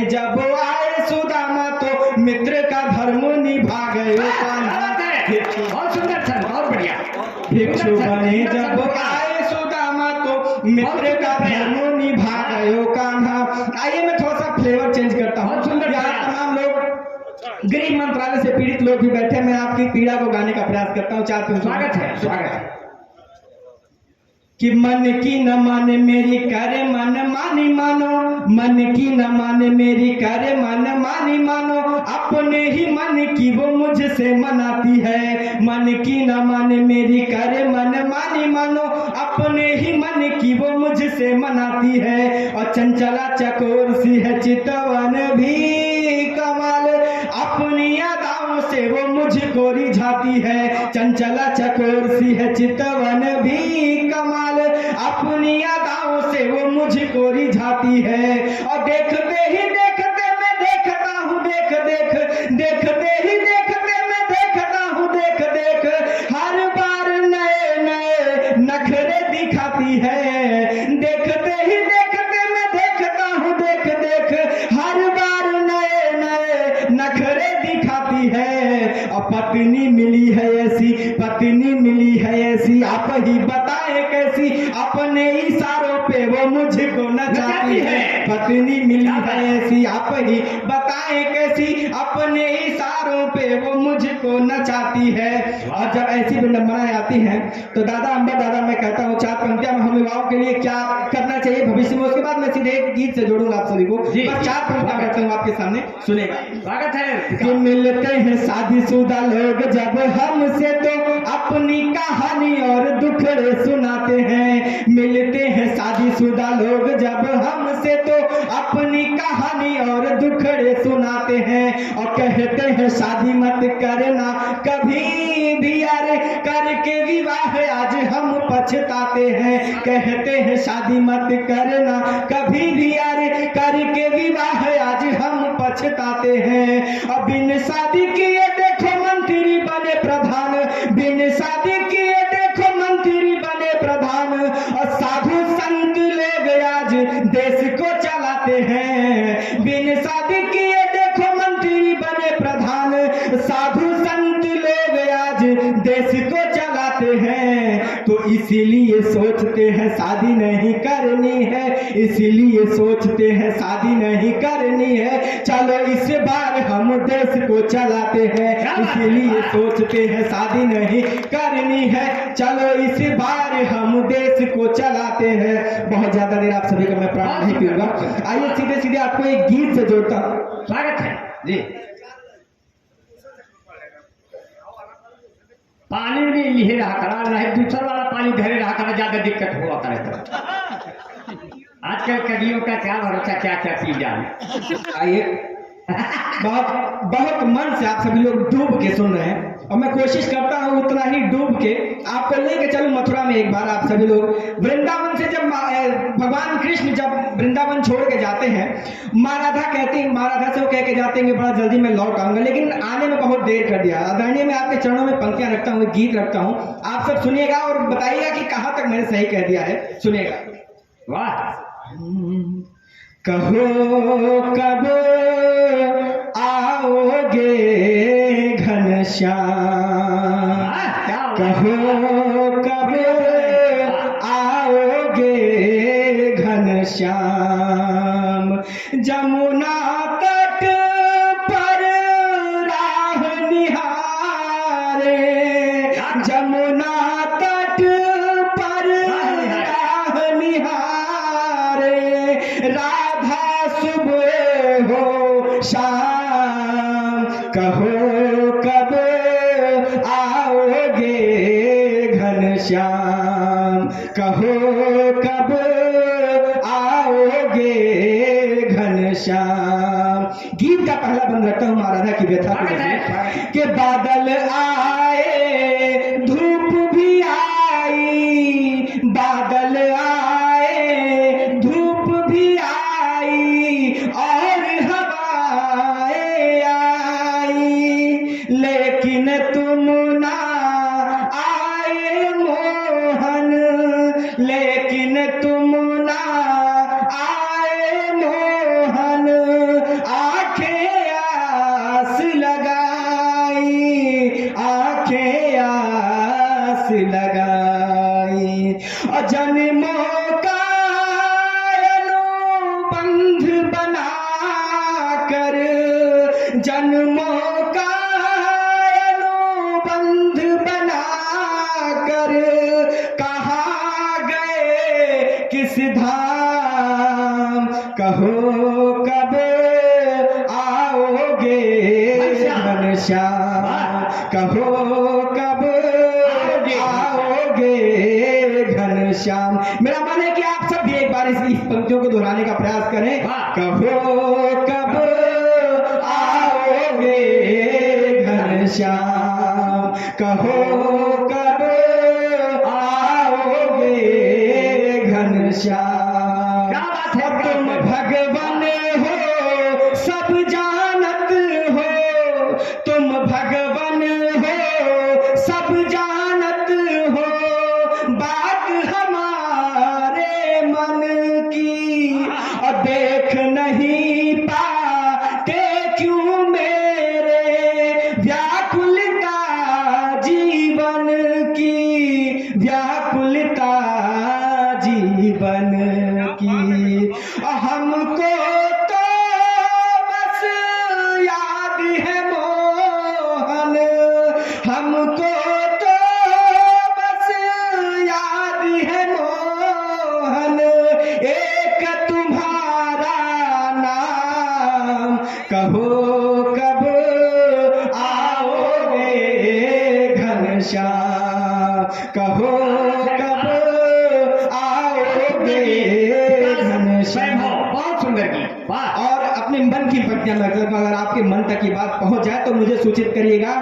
जब आए सुदामा, तो मित्र का धर्म निभा गयो कान्हा। बहुत सुंदर छंद, बहुत बढ़िया। भिक्षु बने जब आए सुदामा, तो मित्र का धर्म निभा गयो कान्हा। आइए मैं थोड़ा सा फ्लेवर चेंज करता हूँ। यहाँ तमाम लोग गृह मंत्रालय से पीड़ित लोग भी बैठे, मैं आपकी पीड़ा को गाने का प्रयास करता हूँ। चार स्वागत है, स्वागत है। कि मन की न माने मेरी करे मन मानी मानो, मन की न माने मेरी करे मन मानी मानो, अपने ही मन की वो मुझसे मनाती है। मन की न माने मेरी करे मन मानी मानो, अपने ही मन की वो मुझसे मनाती है। और चंचला चकोर सी है चितवन भी कमाल, अपनी अदाओं से वो मुझको रिझाती है। चंचला चकोर सी है चितवन भी कमाल, अपनी अदाओं से वो मुझको रिझाती है। और देखते ही देखते मैं देखता हूँ, देखते ही देखते मैं देखता हूँ, हर बार नए नए नखरे दिखाती जाती है। देखते ही देखते मैं देखता हूँ देख देख हर बार नए नए नखरे दिखाती है। और पत्नी मिली है ऐसी, पत्नी मिली है ऐसी, आप ही बताए कैसी, अपने इशारों पे वो मुझको नचाती है। पत्नी मिली है ऐसी, आप ही बताए कैसी, अपने इशारों पे वो मुझको नचाती है। और जब ऐसी विडंबनाएं आती हैं तो दादा अम्बा दादा मैं कहता हूँ 4 पंक्तियां हम युवाओं के लिए क्या करना चाहिए भविष्य में, उसके बाद मैं सीधे एक गीत से जोड़ूंगा आप सभी को। बस 4 पंक्तियां करता हूँ आपके सामने, सुनेगा। स्वागत है। कि मिलते हैं शादीशुदा लोग जब हमसे तो अपनी कहानी और दुखड़े सुनाते हैं। मिलते हैं शादीशुदा लोग जब हमसे तो अपनी कहानी और दुखड़े सुनाते हैं। और कहते हैं शादी मत करना कभी भी, अरे करके विवाह आज हम पछताते हैं। कहते हैं शादी मत करना कभी भी, अरे करके विवाह आज हम पछताते हैं। और बिन शादी किए देखो मंत्री बने प्रधान, बिन शादी किए देखो मंत्री बने प्रधान। और साधु संत लोग आज देश को चलाते हैं। बिन शादी किए देखो मंत्री बने प्रधान, साधु संत लोग आज देश को चलाते हैं। तो इसीलिए सोचते हैं शादी नहीं करनी है, इसीलिए सोचते हैं शादी नहीं करनी है। चलो इस बार हम देश को चलाते हैं, इसीलिए सोचते हैं शादी नहीं करनी है। चलो इस बार हम देश को चलाते हैं। बहुत ज्यादा देर आप सभी का मैं प्राण नहीं पीऊंगा। आइए सीधे सीधे आपको एक गीत से जोड़ता हूँ। स्वागत है जी। पानी में लिए रहा करा, नहीं दूसरा वाला पानी धरे रहा करा, ज्यादा दिक्कत हुआ करे तो। आजकल कड़ियों का क्या भरोसा, क्या क्या पी जाए। आइए बहुत बहुत मन से आप सभी लोग डूब के सुन रहे हैं और मैं कोशिश करता हूँ उतना ही डूब के आपको लेके चलूं मथुरा में। एक बार आप सभी लोग वृंदावन से जब भगवान कृष्ण जब वृंदावन छोड़ के जाते हैं, माँ राधा कहती हैं, माँ राधा से वो कह के जाते हैं कि बड़ा जल्दी मैं लौट आऊंगा, लेकिन आने में बहुत देर कर दिया। आदरणीय मैं आपके चरणों में पंक्तियां रखता हूँ, गीत रखता हूँ, आप सब सुनिएगा और बताइएगा कि कहाँ तक मैंने सही कह दिया है। सुनिएगा। वाह। कहो कब आओगे घनश्याम, कहो कब आओगे घनश्याम। जमुना तट पर राह निहारे, जमुना तट पर राह निहारे। राधा सुबह हो शाम, कहो कब आओगे घनश्याम, कहो कब आओगे घनश्याम। गीत का पहला बंद रखता हूँ महाराधा की व्यथा के बादल आए धूप भी आई, बादल आए धूप भी आई और हवाएं आई, लेकिन तुम ना आए मोहन, लेकिन तुम ना आए मोहन। आंखें आस लगाई, आंखें आस लगाई। और जन्मों का अनुबंध बना कर, जन्मों का अनुबंध बना कर, कहाँ गए किस धाम। कहो कब आओगे घनश्याम, कहो कब आओगे घनश्याम। मेरा मन है कि आप सब भी एक बार इस पंक्तियों को दोहराने का प्रयास करें। कहो कब आओगे घनश्याम, कहो कब आओगे घनश्याम। तुम भगवान हो सब जानत हो, तुम भगवान हो सब जानत हो, बात हमारी बन की। हमको तो बस याद है मोहन, हमको तो बस याद है मोहन, एक तुम्हारा नाम, कहो कब आओगे घनश्याम, कहो कब आओगे घनश्याम। बहुत सुंदर गीत, वाह। और अपने मन की पत्तियां मतलब अगर आपके मन तक ये बात पहुंच जाए तो मुझे सूचित करिएगा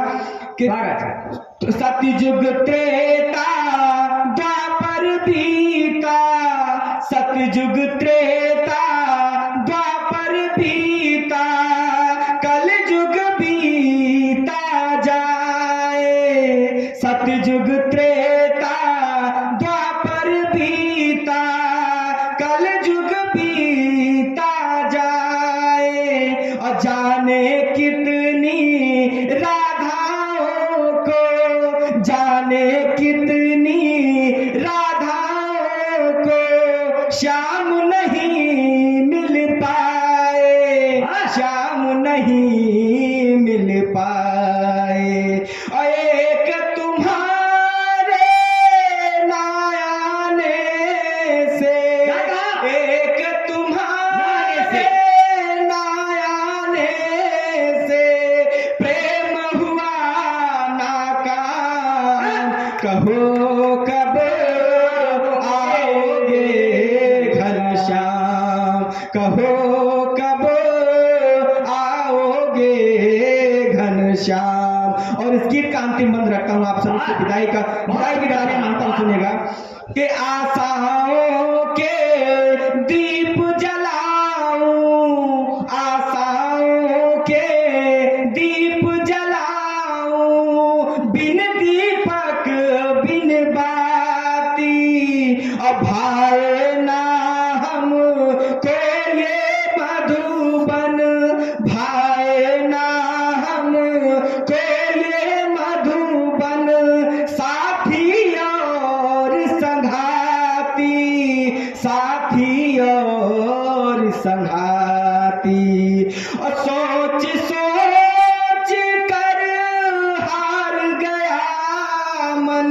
कि सतयुग त्रेता द्वापर बीता, सतयुग त्रेता द्वापर बीता, कलयुग बीता जाए, सतयुग त्रेता द्वापर बीता, कलयुग बीता जाए, और जाने कितनी राधाओं को, जाने कितनी राधाओं को श्याम नहीं मिल पाए, श्याम नहीं मिल पाए, और एक तुम्हारे ना आने से, एक तुम्हारे ना आने से प्रेम हुआ नाकाम, कहो कब आओगे घनश्याम, कहो कब आओगे घनश्याम। और इस गीत का अंतिम बंद रखता हूँ आप सभी से विदाई की गाने मानता हूँ, सुनेगा कि आशाओं के दीप जलाऊं, आशाओं के दीप जलाऊं, बिन दीपक बिन बाती, और भाए ना हम को ये मधुबन, भाए ना हम को ये मधुबन, साथी और संघाती, साथी और संघाती, और सोच सोच कर हार गया मन,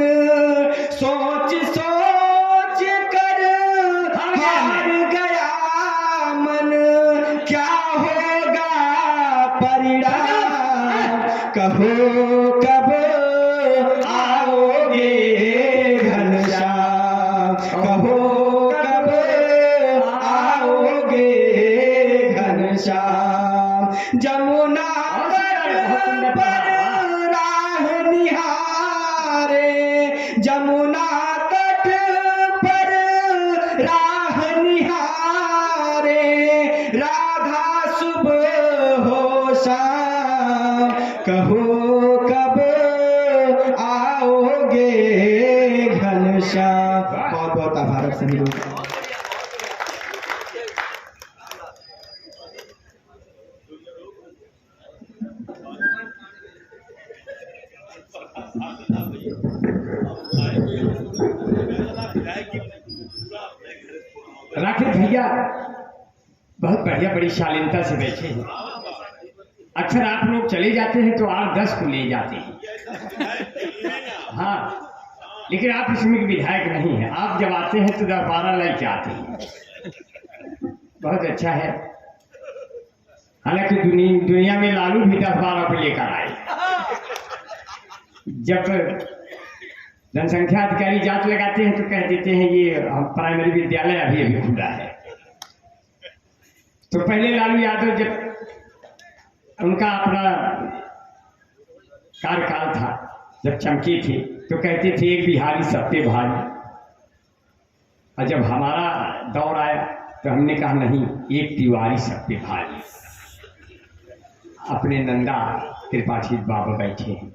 सोच सोच कर हार गया मन, क्या होगा परिणाम, कहो कब आओगे घनश्याम, कहो कब आओगे घनश्याम। जमुना तट पर राह निहारे, जमुना तट पर राह निहारे, राधा सुबह हो शाम, कहो कब आओगे घनश्याम। बहुत बहुत आभार सभी लोग। राकेश भैया बहुत बढ़िया, बड़ी शालीनता से बैठे हैं। अक्सर आप लोग चले जाते हैं तो 8-10 को ले जाते हैं, हाँ, लेकिन आप इसमें विधायक नहीं है, आप जब आते हैं तो 10-12 लेके आते हैं, बहुत अच्छा है। हालांकि दुनिया में लालू भी 10-12 को लेकर आए। जब जनसंख्या अधिकारी जांच लगाते हैं तो कह देते हैं ये प्राइमरी विद्यालय अभी अभी खुला है। तो पहले लालू यादव जब उनका अपना कार्यकाल था, जब चमके थे तो कहते थे एक बिहारी सब पे भारी, और जब हमारा दौर आया तो हमने कहा नहीं, एक तिवारी सब पे भारी। अपने नंदा त्रिपाठी बाबा बैठे हैं।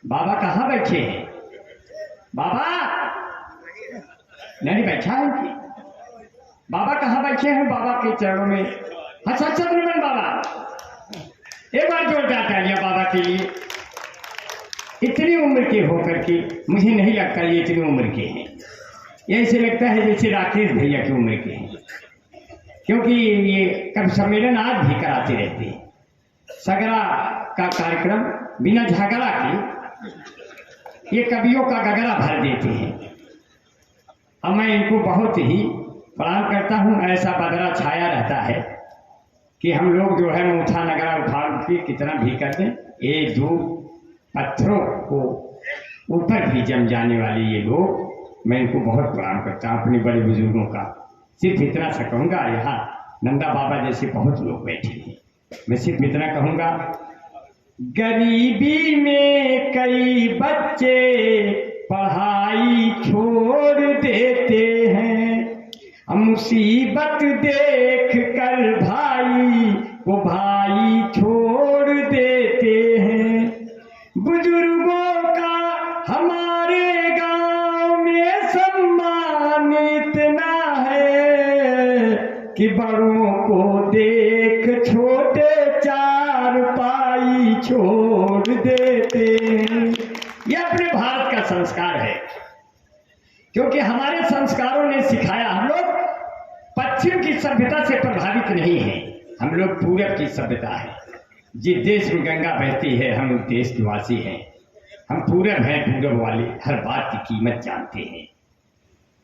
बाबा कहाँ बैठे हैं? बाबा नहीं बैठा है कि बाबा कहाँ बैठे हैं? बाबा के चरणों में अच्छा चंद्रमन बाबा, एक बार जोरदार तालियां बाबा के लिए। इतनी उम्र के होकर के मुझे नहीं लगता ये इतनी उम्र के हैं। ऐसे लगता है जैसे राकेश भैया की उम्र के हैं, क्योंकि ये कवि सम्मेलन आज भी कराते रहते हैं। सगरा का कार्यक्रम बिना झगड़ा के ये कवियों का गगरा भर देते हैं। अब मैं इनको बहुत ही प्रणाम करता हूँ। ऐसा बदरा छाया रहता है कि हम लोग जो है मूठा नगरा उठा के कितना भी कर दें, ये दो पत्थरों को ऊपर भी जम जाने वाले ये लोग, मैं इनको बहुत प्रणाम करता हूँ अपने बड़े बुजुर्गों का। सिर्फ इतना सा कहूँगा, यहाँ नंदा बाबा जैसे बहुत लोग बैठे हैं, मैं सिर्फ इतना कहूँगा, गरीबी में कई बच्चे पढ़ाई छोड़ देते हैं, मुसीबत देख कर भाई वो भाई छोड़ देते हैं। बुजुर्गों का हमारे गांव में सम्मान इतना है कि बड़ों को देख छोटे चार पाई छोड़ देते हैं। यह अपने भारत का संस्कार है, क्योंकि हमारे संस्कारों ने सिखाया, हम लोग पश्चिम की सभ्यता से प्रभावित नहीं है, हम लोग पूरब की सभ्यता है। जिस देश में गंगा बहती है हम उस देश निवासी हैं, हम पूरब हैं, पूरब वाले हर बात की कीमत जानते हैं।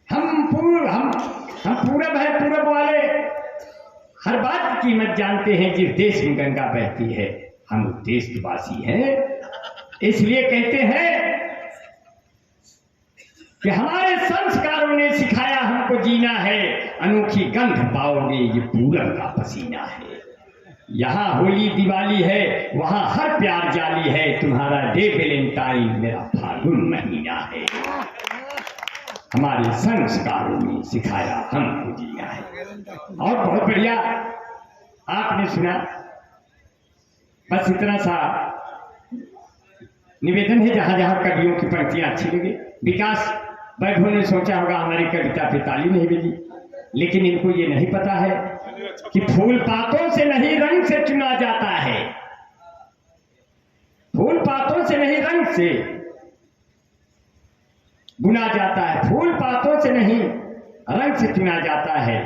हम पूरब हैं, पूरब वाले हर बात की कीमत जानते हैं। जिस देश में गंगा बहती है हम उस देश निवासी हैं। इसलिए कहते हैं कि हमारे संस्कारों ने सिखाया हमको जीना है, अनोखी गंध पाओगे ये पूरब का पसीना है। यहाँ होली दिवाली है, वहाँ हर प्यार जाली है, तुम्हारा डे वैलेंटाइन मेरा फागुन महीना है। हमारे संस्कारों ने सिखाया हमको जीना है। और बहुत बढ़िया आपने सुना, बस इतना सा निवेदन है, जहां जहां कवियों की पंक्तियां अच्छी लगी। विकास वैभव ने सोचा होगा हमारी कविता पे ताली नहीं बजी, लेकिन इनको ये नहीं पता है कि फूल पातों से नहीं रंग से चुना जाता है। फूल पातों से नहीं रंग से बुना जाता है, फूल पातों से नहीं रंग से चुना जाता है,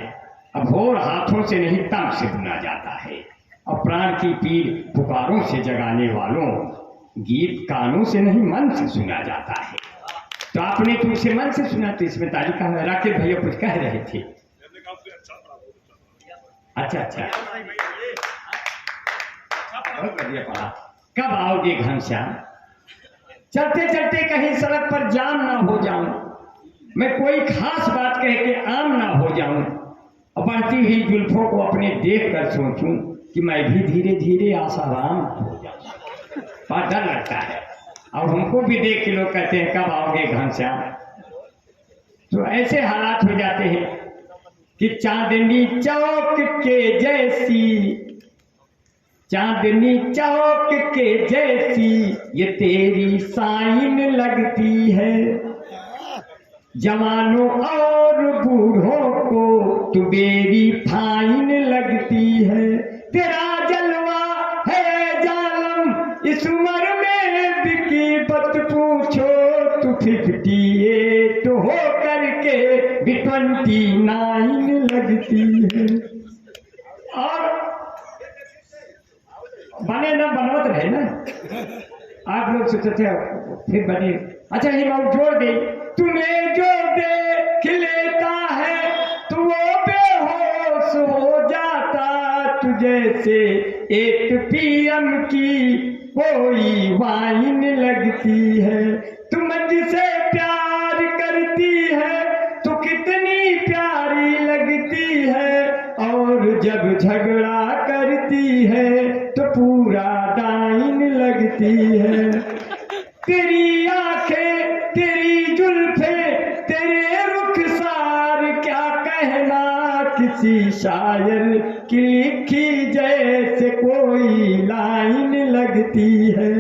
अभोर हाथों से नहीं तंग से बुना जाता है। और प्राण की पीर पुकारों से जगाने वालों, गीत कानों से नहीं मन से सुना जाता है। तो आपने तुमसे मन से सुना, तो इसमें ताली का है। राकेश भैया कुछ कह रहे थे। अच्छा, बहुत बढ़िया पढ़ा। कब आओगे घनश्याम? चलते चलते कहीं सड़क पर जाम ना हो जाऊं, मैं कोई खास बात कह के आम ना हो जाऊं, और बढ़ती हुई जुल्फों को अपने देख कर सोचूं कि मैं भी धीरे धीरे आसाराम हो जाऊं। बड़ा डर लगता है। और हमको भी देख के लोग कहते हैं कब आओगे घनश्याम। तो ऐसे हालात हो जाते हैं कि चांदनी चौक के जैसी, चांदनी चौक के जैसी ये तेरी साइन लगती है। जवानों और बूढ़ों को तू बेरी फाइन लगती है। तेरा जलवा है जालम इस उम्र में बिकी बत पूछो, तू 58 हो करके भी 29 लगती है। और बने ना बनवत रहे ना, आप लोग सोचते थे फिर बने। अच्छा ये बात जोड़ दे, तुम्हें जो देख लेता है तो वो बेहोश हो जाता, तुझे से 8 PM की कोई वाइन लगती है। तुम जिसे प्यार करती है तो कितनी प्यारी लगती है, और जब झगड़ा करती है तो पूरा डाइन लगती है। तेरी आंखें, तेरी जुल्फे, तेरे रुखसार क्या कहना, किसी शायर की लिखी जैसे कोई लाइन लगती है।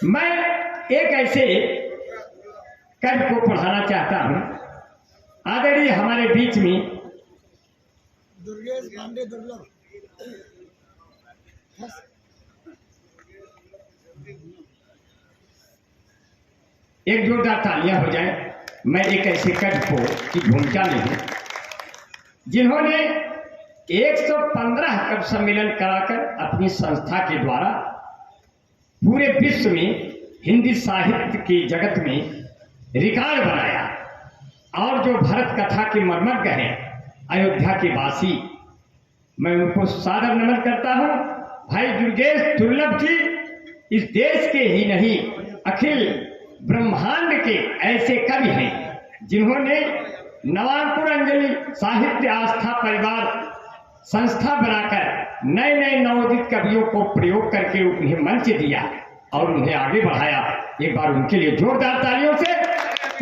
मैं एक ऐसे कवि को पढ़ाना चाहता हूं, आदरणीय हमारे बीच में दुर्गेश पांडे दुर्लभ। एक जोरदार तालियां हो जाए। मैं एक ऐसे कवि को की भूमिका में हूँ जिन्होंने 115 कवि सम्मेलन कराकर अपनी संस्था के द्वारा पूरे विश्व में हिंदी साहित्य के जगत में रिकॉर्ड बनाया। और जो भरत कथा के मर्मज्ञ हैं अयोध्या के वासी, मैं उनको सादर नमन करता हूँ। भाई दुर्गेश दुर्लभ जी इस देश के ही नहीं अखिल ब्रह्मांड के ऐसे कवि हैं जिन्होंने नवांकुर अंजलि साहित्य आस्था परिवार संस्था बनाकर नए नए नवोदित कवियों को प्रयोग करके उन्हें मंच दिया और उन्हें आगे बढ़ाया। एक बार उनके लिए जोरदार तालियों से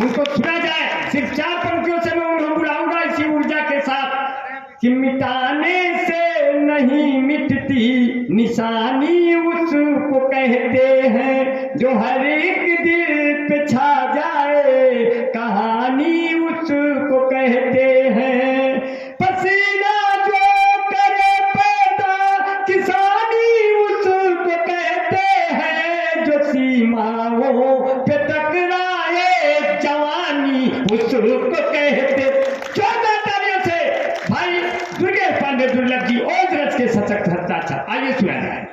उनको सुना जाए। सिर्फ 4 पंक्तियों से मैं उन्हें बुलाऊंगा इसी ऊर्जा के साथ कि मिटाने से नहीं मिटती निशानी उसको कहते हैं जो हर एक दिल पे छा जाए कहानी उसको कहते हैं। पसीना जो करे पैदा किसानी उसको कहते हैं जो सीमाओं पे टकराए जवानी उसको कहते। चौदह तालियों से भाई दुर्गेश पांडे दुर्लभ जी और रच के सशक्त हस्ताक्षर आइए सुना जाए।